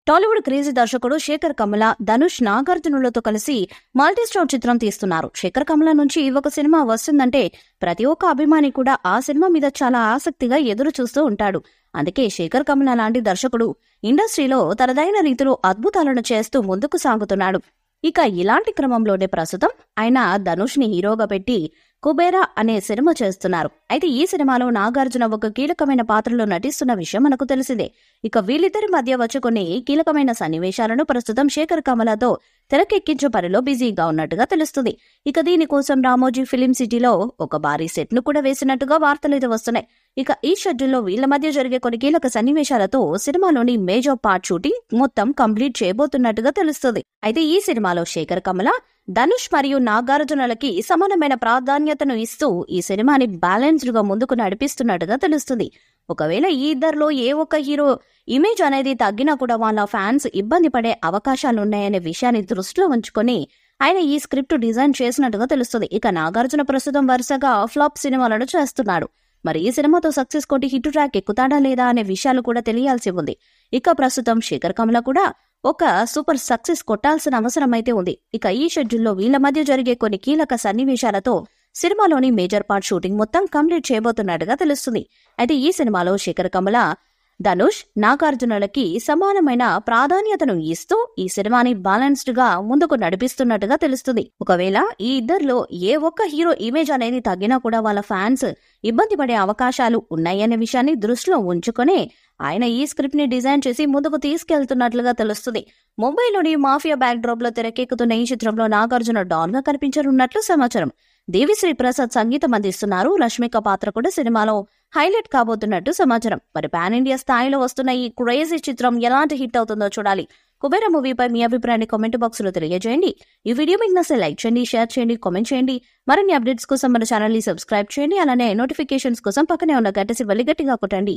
Tollywood crazy దర్శకుడు శేఖర్ కమల, ధనుష్, నాగార్జునులతో కలిసి multistar చిత్రం తీస్తున్నారు. శేఖర్ కమల నుంచి ఒక సినిమా వస్తుందంటే ప్రతి ఒక్క అభిమాని కూడా ఆ సినిమా మీద చాలా ఆసక్తిగా ఎదురు చూస్తూ ఉంటాడు. అందుకే శేఖర్ కమల లాంటి దర్శకుడు ఇండస్ట్రీలో తనదైన రీతిలో అద్భుతాలను చేస్తూ ముందుకు సాగుతున్నాడు. ఇక ఇలాంటి క్రమంలోనే ప్రస్తుతం ఆయన ధనుష్ ని హీరోగా పెట్టి కుబేరా అనే సినిమా చేస్తున్నారు. అయితే ఈ సినిమాలో నాగార్జున ఒక కీలకమైన పాత్రలో నటిస్తున్న విషయం మనకు తెలిసిందే. ఇక వీళ్ళిద్దరి మధ్య వచ్చే కొన్ని కీలకమైన సన్నివేశాలను ప్రస్తుతం శేఖర్ కమలతో తెరకెక్కించే పనిలో బిజీగా ఉన్నట్టుగా తెలుస్తుంది. ఇక దీనికోసం రామోజీ ఫిలిం సిటీలో ఒక భారీ సెట్ ను కూడా వేసినట్టుగా వార్తలైతే వస్తున్నాయి. ఇక ఈ షెడ్యూల్లో వీళ్ల మధ్య జరిగే కొన్ని కీలక సన్నివేశాలతో సినిమాలోని మేజర్ పార్ట్ షూటింగ్ మొత్తం కంప్లీట్ చేయబోతున్నట్టుగా తెలుస్తుంది. అయితే ఈ సినిమాలో శేఖర్ కమల, ధనుష్ మరియు నాగార్జునలకి సమానమైన ప్రాధాన్యతను ఇస్తూ ఈ సినిమాని బ్యాలెన్స్డ్ గా ముందుకు నడిపిస్తున్నట్టుగా తెలుస్తుంది. ఒకవేళ ఈ ఇద్దరిలో ఏ ఒక్క హీరో ఇమేజ్ అనేది తగ్గినా కూడా వాళ్ళ ఫ్యాన్స్ ఇబ్బంది పడే అవకాశాలున్నాయనే విషయాన్ని దృష్టిలో ఉంచుకొని ఆయన ఈ స్క్రిప్ట్ డిజైన్ చేసినట్టుగా తెలుస్తుంది. ఇక నాగార్జున ప్రస్తుతం వరుసగా ఫ్లాప్ సినిమాలను చేస్తున్నాడు. మరి ఈ సినిమాతో సక్సెస్ కొట్టి హిట్ ట్రాక్ ఎక్కుతాడా లేదా అనే విషయాలు కూడా తెలియాల్సి ఉంది. ఇక ప్రస్తుతం శేఖర్ కమల కూడా ఒక సూపర్ సక్సెస్ కొట్టాల్సిన అవసరం అయితే ఉంది. ఇక ఈ షెడ్యూల్లో వీళ్ల మధ్య జరిగే కొన్ని కీలక సన్నివేశాలతో సినిమాలోని మేజర్ పార్ట్ షూటింగ్ మొత్తం కంప్లీట్ చేయబోతున్నట్టుగా తెలుస్తుంది. అయితే ఈ సినిమాలో శేఖర్ కమల, ధనుష్, నాగార్జునులకి సమానమైన ప్రాధాన్యతను ఇస్తూ ఈ సినిమాని బ్యాలెన్స్డ్ గా ముందుకు నడిపిస్తున్నట్టుగా తెలుస్తుంది. ఒకవేళ ఈ ఇద్దరిలో ఏ ఒక్క హీరో ఇమేజ్ అనేది తగ్గినా కూడా వాళ్ళ ఫ్యాన్స్ ఇబ్బంది పడే అవకాశాలు ఉన్నాయనే విషయాన్ని దృష్టిలో ఉంచుకొని ఆయన ఈ స్క్రిప్ట్ ని డిజైన్ చేసి ముందుకు తీసుకెళ్తున్నట్లుగా తెలుస్తుంది. ముంబైలోని మాఫియా బ్యాక్ డ్రాప్ లో తెరకెక్కుతున్న ఈ చిత్రంలో నాగార్జున డాన్ గా కనిపించనున్నట్లు సమాచారం. దేవిశ్రీ ప్రసాద్ సంగీతం అందిస్తున్నారు. రష్మిక పాత్ర కూడా సినిమాలో హైలైట్ కాబోతున్నట్టు సమాచారం. మరి పాన్ ఇండియా స్థాయిలో వస్తున్న ఈ క్రేజీ చిత్రం ఎలాంటి హిట్ అవుతుందో చూడాలి. కుబేరా మూవీపై మీ అభిప్రాయాన్ని కామెంట్ బాక్స్ లో తెలియజేయండి. ఈ వీడియో మీకు నచ్చితే లైక్ చేయండి, షేర్ చేయండి, కామెంట్ చేయండి. మరిన్ని అప్డేట్స్ కోసం మన ఛానల్ ని సబ్స్క్రైబ్ చేయండి. అలానే నోటిఫికేషన్స్ కోసం పక్కనే ఉన్న గంట సింబల్ ని గట్టిగా కొట్టండి.